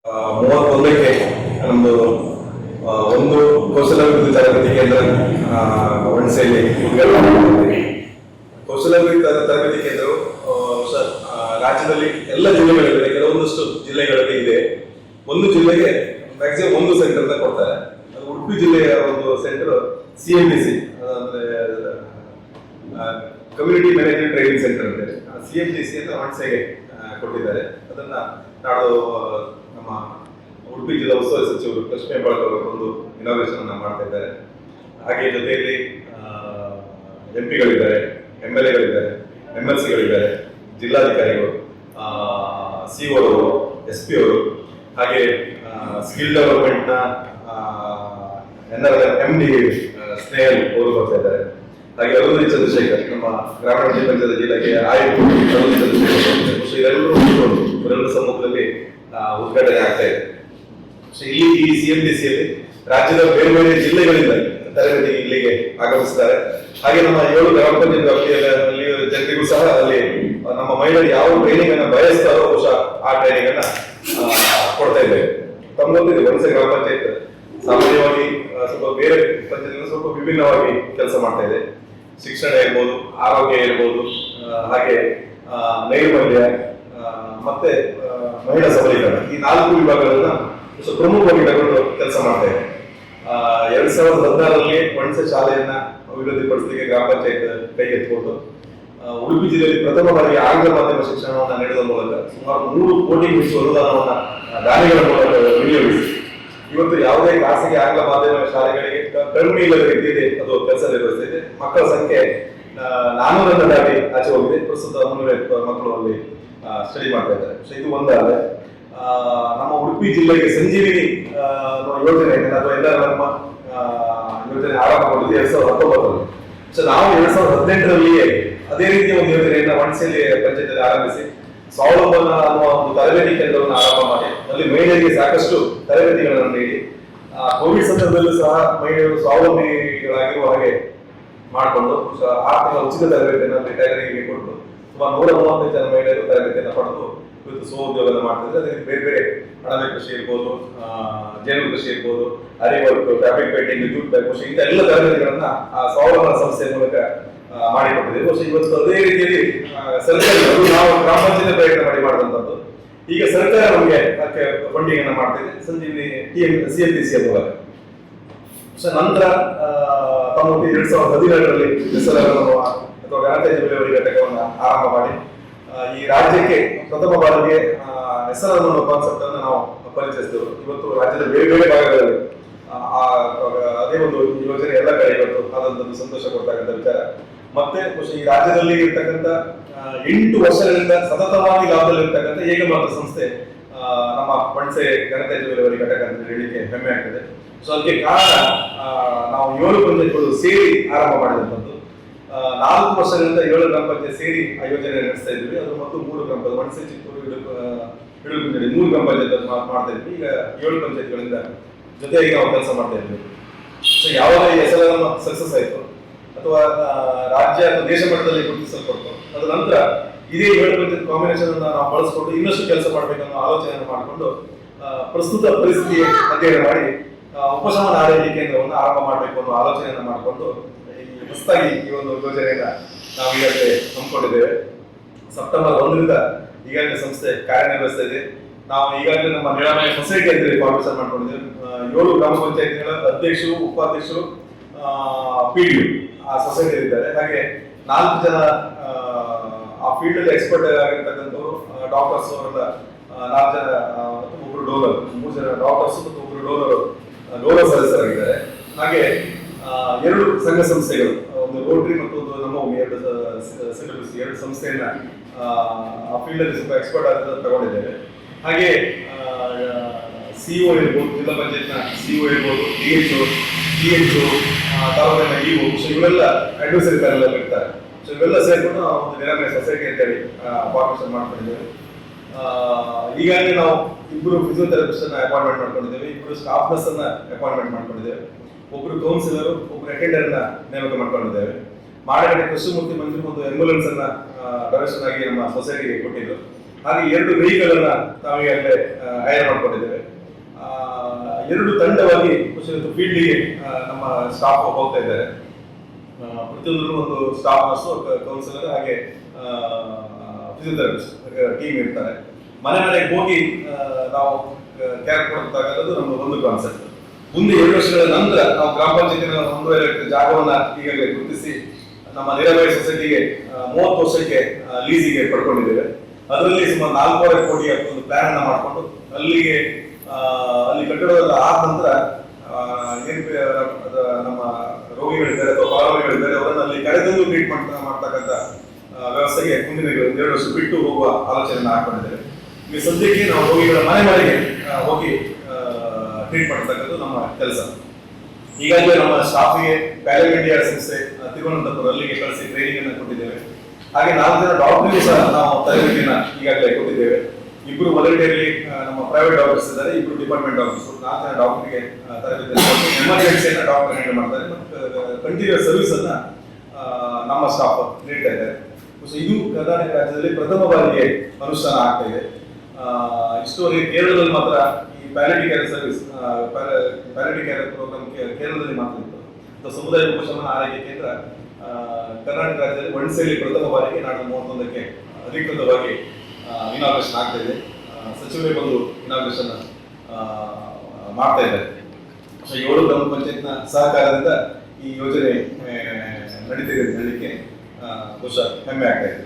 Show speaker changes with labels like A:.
A: 31ಕ್ಕೆ ನಮ್ಮದು ಒಂದು ಕೌಶಲಾಭಿವೃದ್ಧಿ ತರಬೇತಿ ಕೇಂದ್ರ ಹುಣಸೆಯಲ್ಲಿ ಉದ್ಘಾಟನೆ ಮಾಡಿದ್ದೀವಿ. ಕೌಶಲಾಭಿವೃದ್ಧಿ ತರಬೇತಿ ಕೇಂದ್ರವು ರಾಜ್ಯದಲ್ಲಿ ಎಲ್ಲ ಜಿಲ್ಲೆಗಳಲ್ಲಿ ಕೆಲವೊಂದಷ್ಟು ಜಿಲ್ಲೆಗಳಲ್ಲಿ ಇದೆ. ಒಂದು ಜಿಲ್ಲೆಗೆ ಮ್ಯಾಕ್ಸಿಮಮ್ ಒಂದು ಸೆಂಟರ್ ಅಂತ ಕೊಡ್ತಾರೆ. ಅದು ಉಡುಪಿ ಜಿಲ್ಲೆಯ ಒಂದು ಸೆಂಟರ್ CMDC ಅಂದ್ರೆ ಕಮ್ಯುನಿಟಿ ಮ್ಯಾನೇಜ್ಮೆಂಟ್ ಟ್ರೈನಿಂಗ್ ಸೆಂಟರ್ ಅಂತ CMDC ಅಂತ ಹುಣಸೆಗೆ ಕೊಟ್ಟಿದ್ದಾರೆ. ಅದನ್ನ ನಾಡು ನಮ್ಮ ಉಡುಪಿ ಜಿಲ್ಲಾ ಉಸ್ತುವಾರಿ ಸಚಿವರು ಲಕ್ಷ್ಮೀ ಹೆಬ್ಬಾಳ್ಕರ್ ಅವರು ಒಂದು ಇನಾಗ್ರೇಷನ್ ಅನ್ನ ಮಾಡ್ತಾ ಇದ್ದಾರೆ. ಹಾಗೆ ಜೊತೆಯಲ್ಲಿ MP ಗಳಿದ್ದಾರೆ, MLA ಗಳಿದ್ದಾರೆ, MLC ಗಳಿದ್ದಾರೆ, ಜಿಲ್ಲಾಧಿಕಾರಿಗಳು, CO ಅವರು, SP ಅವರು, ಹಾಗೆ ಸ್ಕಿಲ್ ಡೆವಲಪ್ಮೆಂಟ್ ನ MD ಸ್ನೇಹಲ್ ಅವರು ಬರ್ತಾ ಇದ್ದಾರೆ. ಹಾಗೆ ಅರುಣ್ ಚಂದ್ರಶೇಖರ್ ನಮ್ಮ ಗ್ರಾಮೀಣ ಪಂಚಾಯತ್ ಜಿಲ್ಲೆಗೆ ಆಯುಕ್ತರು ಅರುಣ್ ಚಂದ್ರಶೇಖರ್ ಇವರೆಲ್ಲರ ಸಮ್ಮುಖದಲ್ಲಿ ಉದ್ಘಾಟನೆ ಆಗ್ತಾ ಇದೆ. ಇಲ್ಲಿ ಈ CMDCಯಲ್ಲಿ ರಾಜ್ಯದ ಬೇರೆ ಬೇರೆ ಜಿಲ್ಲೆಗಳಿಂದ ತರಬೇತಿ ಇಲ್ಲಿಗೆ ಆಗಮಿಸಿದ್ದಾರೆ. ಹಾಗೆ ನಮ್ಮ 7 ಗ್ರಾಮ ಪಂಚಾಯತ್ ವ್ಯಾಪ್ತಿಯಲ್ಲಿ ಜನರಿಗೂ ಸಹ ಅಲ್ಲಿ ನಮ್ಮ ಮಹಿಳೆಯರು ಯಾವ ಟ್ರೈನಿಂಗ್ ಅನ್ನ ಬಯಸ್ತಾರೋ ಬಹುಶಃ ಆ ಟ್ರೈನಿಂಗ್ ಅನ್ನ ಕೊಡ್ತಾ ಇದ್ದೇವೆ. ತಮ್ಮೊಂದಿಗೆ ಹುಣಸೆ ಗ್ರಾಮ ಪಂಚಾಯತ್ ಸಾಮಾನ್ಯವಾಗಿ ಸ್ವಲ್ಪ ಬೇರೆ ಪಂಚಾಯತ್ ಸ್ವಲ್ಪ ವಿಭಿನ್ನವಾಗಿ ಕೆಲಸ ಮಾಡ್ತಾ ಇದೆ. ಶಿಕ್ಷಣ ಇರ್ಬೋದು, ಆರೋಗ್ಯ ಇರ್ಬೋದು, ಹಾಗೆ ನೈರ್ಮಲ್ಯ ಮತ್ತೆ ಮಹಿಳಾ ಸಬಲೀಕರಣ, ಈ 4 ವಿಭಾಗಗಳನ್ನ ಪ್ರಮುಖವಾಗಿ ತಗೊಂಡು ಕೆಲಸ ಮಾಡ್ತಾ ಇದೆ. 2016ರಲ್ಲಿ ಹುಣಸೆ ಶಾಲೆಯನ್ನ ಅಭಿವೃದ್ಧಿಪಡಿಸಲಿಕ್ಕೆ ಗ್ರಾಮ ಪಂಚಾಯತ್ ಕೈಗೆತ್ತಿಕೊಂಡು ಉಡುಪಿ ಜಿಲ್ಲೆಯಲ್ಲಿ ಪ್ರಥಮ ಬಾರಿಗೆ ಆಂಗ್ಲ ಮಾಧ್ಯಮ ಶಿಕ್ಷಣವನ್ನು ನೀಡುವ ಮೂಲಕ ಸುಮಾರು 3 ಕೋಟಿ ಹೆಚ್ಚು ಅನುದಾನವನ್ನ ದಾನಿಗಳ ಮೂಲಕ ವಿನಿಯೋಗಿಸಿ ಇವತ್ತು ಯಾವುದೇ ಖಾಸಗಿ ಆಂಗ್ಲ ಮಾಧ್ಯಮ ಶಾಲೆಗಳಿಗೆ ಕಡಿಮೆ ಇಲ್ಲದ ರೀತಿಯಲ್ಲಿ ಅದು ಕೆಲಸ ನಿರ್ವಹಿಸುತ್ತಿದೆ. ಮಕ್ಕಳ ಸಂಖ್ಯೆ 400 ದಾಟಿ ಆಚೆ ಹೋಗಿದೆ. ಪ್ರಸ್ತುತ 300 ಮಕ್ಕಳು ಅಲ್ಲಿ ಸ್ಟಡಿ ಮಾಡ್ತಾ ಇದ್ದಾರೆ. ಇದು ಒಂದಾದ್ರೆ ನಮ್ಮ ಉಡುಪಿ ಜಿಲ್ಲೆಗೆ ಸಂಜೀವಿನಿ ಯೋಜನೆ ಅಥವಾ ಎಲ್ಲ ನಮ್ಮ ಯೋಜನೆ ಆರಂಭಗೊಂಡಿದೆ 2019ರಲ್ಲಿ. ನಾವು 2018ರಲ್ಲಿಯೇ ಅದೇ ರೀತಿಯ ಒಂದು ಯೋಜನೆಯನ್ನ ಹುಣಸೆಯಲ್ಲಿ ಪಂಚಾಯತ್ ಆರಂಭಿಸಿ ಸ್ವಾವಲಂಬನ ಅನ್ನುವ ಒಂದು ತರಬೇತಿ ಕೇಂದ್ರವನ್ನು ಆರಂಭ ಮಾಡಿ ಅಲ್ಲಿ ಮಹಿಳೆಯರಿಗೆ ಸಾಕಷ್ಟು ತರಬೇತಿಗಳನ್ನು ನೀಡಿ ಕೋವಿಡ್ ಸಂದರ್ಭದಲ್ಲೂ ಸಹ ಮಹಿಳೆಯರು ಸ್ವಾವಲಂಬಿಗಳಾಗಿರುವ ಹಾಗೆ ಮಾಡಿಕೊಂಡು 6 ತಿಂಗಳ ಉಚಿತ ತರಬೇತಿಯನ್ನು ರಿಟೈರಿಗೆ ಕೊಟ್ಟು ಸುಮಾರು 135 ಜನ ಮಹಿಳೆಯರು ತರಬೇತಿಯನ್ನು ಪಡೆದು ಇವತ್ತು ಸ್ವಉದ್ಯೋಗ ಮಾಡ್ತಿದ್ರೆ. ಅದಕ್ಕೆ ಬೇರೆ ಬೇರೆ ಅಣಬೆ ಕೃಷಿ ಇರ್ಬೋದು, ಜೇನು ಕೃಷಿ ಇರ್ಬೋದು, ಅರಿವರ್ಕ್, ಫ್ಯಾಬ್ರಿಕ್ ಪೇಂಟಿಂಗ್, ಜೂಟ್ ಕೃಷಿ, ಇಂಥ ಎಲ್ಲ ತರಬೇತಿಗಳನ್ನ ಸ್ವಾವಲಂಬನ ಸಂಸ್ಥೆಯ ಮೂಲಕ ಮಾಡಿಕೊಟ್ಟಿದ್ದೇವೆ. ಇವತ್ತು ಅದೇ ರೀತಿಯಲ್ಲಿ ಸರ್ಕಾರ ನಾವು ಗ್ರಾಮ ಪಂಚಾಯತ್ ಪ್ರಯತ್ನ ಮಾಡಿದಂತದ್ದು ಈಗ ಸರ್ಕಾರ ನಮಗೆ ಅದಕ್ಕೆ ಫಂಡಿಂಗ್ ಅನ್ನ ಮಾಡ್ತಿದೆ ಸಂಜೀವಿನಿ CMDC ಮೂಲಕ. ನಂತರ ತಮ್ಮ 2017ರಲ್ಲಿ ಅಥವಾ ಗಣತಂತ್ರ ವಿಲೇವಾರಿ ಘಟಕವನ್ನು ಆರಂಭ ಮಾಡಿ ಈ ರಾಜ್ಯಕ್ಕೆ ಪ್ರಥಮ ಬಾರಿಗೆ ಹೆಸರನ್ನು ಕಾನ್ಸೆಪ್ಟ್ ಅನ್ನು ನಾವು ಪರಿಚಯಿಸಿದೆವು. ಇವತ್ತು ರಾಜ್ಯದ ಬೇರೆ ಬೇರೆ ಭಾಗಗಳಲ್ಲಿ ಅದೇ ಒಂದು ಯೋಜನೆ ಎಲ್ಲ ಕಡೆ ಇವತ್ತು ಆದಂತದ್ದು ಸಂತೋಷ ಕೊಡ್ತಕ್ಕಂಥ ವಿಚಾರ. ಮತ್ತೆ ಈ ರಾಜ್ಯದಲ್ಲಿ ಇರ್ತಕ್ಕಂಥ 8 ವರ್ಷಗಳಿಂದ ಸತತವಾಗಿ ಲಾಭದಲ್ಲಿರ್ತಕ್ಕಂಥ ಏಕಮಾತ್ರ ಸಂಸ್ಥೆ ನಮ್ಮ ಹುಣಸೆ ಗಣತಂತ್ರ ವಿಲೇವಾರಿ ಘಟಕ ಅಂತ ಹೇಳಿಕ್ಕೆ ಹೆಮ್ಮೆ ಆಗ್ತದೆ. ಅದಕ್ಕೆ ಕಾರಣ ನಾವು 7 ಪಂಚಾಯತ್ಗಳು ಸೇರಿ ಆರಂಭ ಮಾಡಿದಂಥದ್ದು. 4 ವರ್ಷಗಳಿಂದ 7 ಗ್ರಾಮ ಪಂಚಾಯತ್ ಸೇರಿ ಆ ಯೋಜನೆ ನಡೆಸ್ತಾ ಇದ್ವಿ. ಅದು ಮತ್ತು 3 ಗ್ರಾಮ ಪಂಚಾಯತ್ ಹುಣಸೆ, ಚಿತ್ತೂರು, ಹಿಡುಗುಂಜಡಿ 3 ಗ್ರಾಮ ಪಂಚಾಯತ್ ಮಾಡ್ತಾ ಇದ್ವಿ. ಈಗ 7 ಪಂಚಾಯತ್ಗಳಿಂದ ಜೊತೆಗೆ ನಾವು ಕೆಲಸ ಮಾಡ್ತಾ ಇದ್ವಿ. ಯಾವಾಗ SLM ಸಕ್ಸಸ್ ಆಯ್ತು ಅಥವಾ ರಾಜ್ಯ ಅಥವಾ ದೇಶ ಮಟ್ಟದಲ್ಲಿ ಗುರುತಿಸಲ್ಪಟ್ಟು ಅದ ನಂತರ ಇದೇ 7 ಪಂಚಾಯತ್ ಕಾಂಬಿನೇಷನ್ ಅನ್ನ ನಾವು ಬಳಸಿಕೊಂಡು ಇನ್ನಷ್ಟು ಕೆಲಸ ಮಾಡಬೇಕನ್ನೋ ಆಲೋಚನೆಯನ್ನು ಮಾಡಿಕೊಂಡು ಪ್ರಸ್ತುತ ಪರಿಸ್ಥಿತಿ ಅಧ್ಯಯನ ಮಾಡಿ ಉಪಶಮನ ಆರೋಗ್ಯ ಕೇಂದ್ರವನ್ನು ಆರಂಭ ಮಾಡಬೇಕು ಅನ್ನೋ ಆಲೋಚನೆಯನ್ನು ಮಾಡಿಕೊಂಡು ಹೊಸದಾಗಿ ಈ ಒಂದು ಯೋಜನೆಯನ್ನ ನಾವು ಈಗಾಗಲೇ ಹಮ್ಮಿಕೊಂಡಿದ್ದೇವೆ. ಸೆಪ್ಟೆಂಬರ್ 1ರಿಂದ ಈಗಾಗಲೇ ಸಂಸ್ಥೆ ಕಾರ್ಯನಿರ್ವಹಿಸ್ತಾ ಇದೆ. ನಾವು ಈಗಾಗಲೇ ನಮ್ಮ ನಿರ್ಣಯ ಸೊಸೈಟಿ ಅಂತ ಫಾರ್ಮೇಷನ್ ಮಾಡ್ಕೊಂಡಿದ್ದೇವೆ. 7 ಗ್ರಾಮ ಪಂಚಾಯತ್ಗಳ ಅಧ್ಯಕ್ಷರು, ಉಪಾಧ್ಯಕ್ಷರು, PDO ಆ ಸೊಸೈಟಿ ಇದ್ದಾರೆ. ಹಾಗೆ 4 ಜನ ಆ ಫೀಲ್ಡ್ ಅಲ್ಲಿ ಎಕ್ಸ್ಪರ್ಟ್ ಆಗಿರ್ತಕ್ಕಂಥವ್ರು ಡಾಕ್ಟರ್ಸ್ ಅವರೆಲ್ಲ 4 ಜನ ಮತ್ತು ಒಬ್ಬರು ಡೋನರ್, 3 ಜನ ಡಾಕ್ಟರ್ಸ್ ಮತ್ತು ಒಬ್ಬರು ಡೋನರ್ ಸದಸ್ಯರಾಗಿದ್ದಾರೆ. ಹಾಗೆ 2 ಸಂಘ ಸಂಸ್ಥೆಗಳು, ಒಂದು ರೋಟರಿ ಮತ್ತು ಒಂದು ನಮ್ಮ 2 ಸಂಸ್ಥೆಯನ್ನ ಆ ಫೀಲ್ಡ್ ಅಲ್ಲಿ ಸ್ವಲ್ಪ ಎಕ್ಸ್ಪರ್ಟ್ ಆಗಿ ತಗೊಂಡಿದ್ದೇವೆ. ಹಾಗೆ CO ಇರ್ಬೋದು, ಜಿಲ್ಲಾ ಪಂಚಾಯತ್ನ CO ಇರ್ಬೋದು, DHO, ತಾಲೂಕಿನ EO, ಇವರೆಲ್ಲ ಅಡ್ವೈಸರಿ ಪ್ಯಾನಲ್ ಅಲ್ಲಿ ಇರ್ತಾರೆ. ಇವೆಲ್ಲ ಸೇರ್ಕೊಂಡು ಒಂದು ನಿರ್ಣಯ ಸೊಸೈಟಿ ಅಂತೇಳಿ ಫಾರ್ಮೇಷನ್ ಮಾಡ್ಕೊಂಡಿದ್ದೇವೆ. ಈಗಾಗಲೇ ನಾವು 2 ಫಿಸಿಯೋಥೆರಪಿಸ್ಟ್ ಅನ್ನ ಅಪಾಯಿಂಟ್ಮೆಂಟ್ ಮಾಡ್ಕೊಂಡಿದ್ದೇವೆ, 2 ಸ್ಟಾಫ್ ನರ್ಸ್ ಅನ್ನ ಅಪಾಯಿಂಟ್ಮೆಂಟ್ ಮಾಡ್ಕೊಂಡಿದ್ದೇವೆ, ಒಬ್ರು ಕೌನ್ಸಿಲರ್, ಒಬ್ರು ಅಟೆಂಡರ್ ನ ನೇಮಕ ಮಾಡ್ಕೊಂಡಿದ್ದೇವೆ. ಮಾಡಗಡೆ ಕೃಷ್ಣಮೂರ್ತಿ ಮಂದಿರ ಒಂದು ಆಂಬ್ಯುಲೆನ್ಸ್ ಅನ್ನ ಡೊನೇಷನ್ ಆಗಿ ನಮ್ಮ ಸೊಸೈಟಿಗೆ ಕೊಟ್ಟಿದ್ದು. ಹಾಗೆ 2 ವೆಹಿಕಲ್ ಅನ್ನ ನಾವೀಗಾಗಲೇ ಹೈರ್ ಮಾಡ್ಕೊಂಡಿದ್ದೇವೆ. 2 ತಂಡವಾಗಿ ಫೀಲ್ಡಿಗೆ ನಮ್ಮ ಸ್ಟಾಫ್ ಹೋಗ್ತಾ ಇದ್ದಾರೆ. ಪ್ರತಿಯೊಂದರಲ್ಲೂ ಒಂದು ಸ್ಟಾಫ್ ನರ್ಸು, ಕೌನ್ಸಿಲರ್ ಹಾಗೆ ಫಿಸಿಯೋಥೆರಪಿಸ್ಟ್ ಟೀಮ್ ಇರ್ತಾರೆ. ಮನೆ ಮನೆಗೆ ಹೋಗಿ ನಾವು ಕೇರ್ ಕೊಡಬೇಕಾಗೋದು ನಮ್ಮ ಒಂದು ಕಾನ್ಸೆಪ್ಟ್. ಮುಂದೆ 2 ವರ್ಷಗಳ ನಂತರ ನಾವು ಗ್ರಾಮ ಪಂಚಾಯತಿನ 1.5 ಎಕರೆ ಜಾಗವನ್ನ ಈಗಾಗಲೇ ಗುರುತಿಸಿ ನಮ್ಮ ನಿರವಯ ಸೊಸೈಟಿಗೆ 30 ವರ್ಷಕ್ಕೆ ಲೀಸಿಗೆ ಪಡ್ಕೊಂಡಿದ್ದೇವೆ. ಅದರಲ್ಲಿ ಸುಮಾರು 4.5 ಕೋಟಿಯ ಒಂದು ಪ್ಲಾನ್ ಅನ್ನ ಮಾಡಿಕೊಂಡು ಅಲ್ಲಿ ಕಟ್ಟಡದ ಆದ ನಂತರ ನಮ್ಮ ರೋಗಿಗಳಿದ್ದಾರೆ ಅಥವಾ ಫಲಾನುಭವಿಗಳಿದ್ದಾರೆ ಅವರನ್ನು ಅಲ್ಲಿ ಕರೆತಂದು ಟ್ರೀಟ್ಮೆಂಟ್ ಮಾಡ್ತಕ್ಕಂಥ ವ್ಯವಸ್ಥೆಗೆ ಮುಂದಿನ 2 ವರ್ಷ ಬಿಟ್ಟು ಹೋಗುವ ಆಲೋಚನೆಯನ್ನು ಹಾಕೊಂಡಿದ್ದೇವೆ. ಈ ಸದ್ಯಕ್ಕೆ ನಾವು ರೋಗಿಗಳ ಮನೆಗೆ ಹೋಗಿ ಟ್ರೀಟ್ ಮಾಡ್ತಕ್ಕಂಥದ್ದು ನಮ್ಮ ಕೆಲಸ. ಈಗಾಗಲೇ ನಮ್ಮ ಸ್ಟಾಫಿಗೆ ಪ್ಯಾರಾಮೆಡಿಯಾ ಸಂಸ್ಥೆ ತಿರುವನಂತಪುರ ಅಲ್ಲಿಗೆ ಕಳಿಸಿ ಟ್ರೈನಿಂಗ್ ಅನ್ನು ಕೊಟ್ಟಿದ್ದೇವೆ. ಹಾಗೆ 4 ಜನ ಡಾಕ್ಟರ್ಗೂ ಸಹ ನಾವು ತರಬೇತಿಯನ್ನು ಈಗಾಗಲೇ ಕೊಟ್ಟಿದ್ದೇವೆ. 2 ವಾಲಂಟಿಯರ್ಲಿ ನಮ್ಮ ಪ್ರೈವೇಟ್ ಡಾಕ್ಟರ್ಸ್ ಇದ್ದಾರೆ, 2 ಡಿಪಾರ್ಟ್ಮೆಂಟ್ ಡಾಕ್ಟರ್ಸ್, 4 ಜನ ಡಾಕ್ಟರ್ಗೆ ತರಬೇತಿ ಎಮರ್ಜೆನ್ಸಿಯನ್ನು ಡಾಕ್ಟರ್ ಹ್ಯಾಂಡಲ್ ಮಾಡ್ತಾರೆ ಮತ್ತು ಕಂಟಿನ್ಯೂಸ್ ಸರ್ವಿಸ್ ಅನ್ನ ನಮ್ಮ ಸ್ಟಾಫ್ ನೀಡ್ತಾ ಇದ್ದಾರೆ. ಇದು ಕರ್ನಾಟಕ ರಾಜ್ಯದಲ್ಲಿ ಪ್ರಥಮ ಬಾರಿಗೆ ಅನುಷ್ಠಾನ ಆಗ್ತಾ ಇದೆ. ಇಷ್ಟುವರೆಗೆ ಕೇರಳದಲ್ಲಿ ಮಾತ್ರ ಈ ಪ್ಯಾಲಿಟಿ ಕೇರ್ ಸರ್ವಿಸ್, ಪ್ಯಾಲಿಟಿ ಕೇರ್ ಪ್ರೋಗ್ರಾಮ್ ಕೇರಳದಲ್ಲಿ ಮಾತ್ರ ಇತ್ತು. ಸಮುದಾಯ ಉಪಶಮನ ಆರೈಕೆ ಕೇಂದ್ರ ಕರ್ನಾಟಕ ರಾಜ್ಯದಲ್ಲಿ ಒಣಸೆಯಲ್ಲಿ ಪ್ರಥಮ ಬಾರಿಗೆ ನಾಳೆ 31ಕ್ಕೆ ಅಧಿಕೃತವಾಗಿ ಇನಾಗ್ರೇಷನ್ ಆಗ್ತಾ ಇದೆ. ಸಚಿವರೇ ಬಂದು ಇನಾಗ್ರೇಷನ್ ಮಾಡ್ತಾ ಇದ್ದಾರೆ. 7 ಗ್ರಾಮ ಪಂಚಾಯತ್ನ ಸಹಕಾರದಿಂದ ಈ ಯೋಜನೆ ನಡೀತಿದೆ ಅಂತ ಹೇಳಲಿಕ್ಕೆ ಬಹುಶಃ ಹೆಮ್ಮೆ ಆಗ್ತಾ ಇದೆ.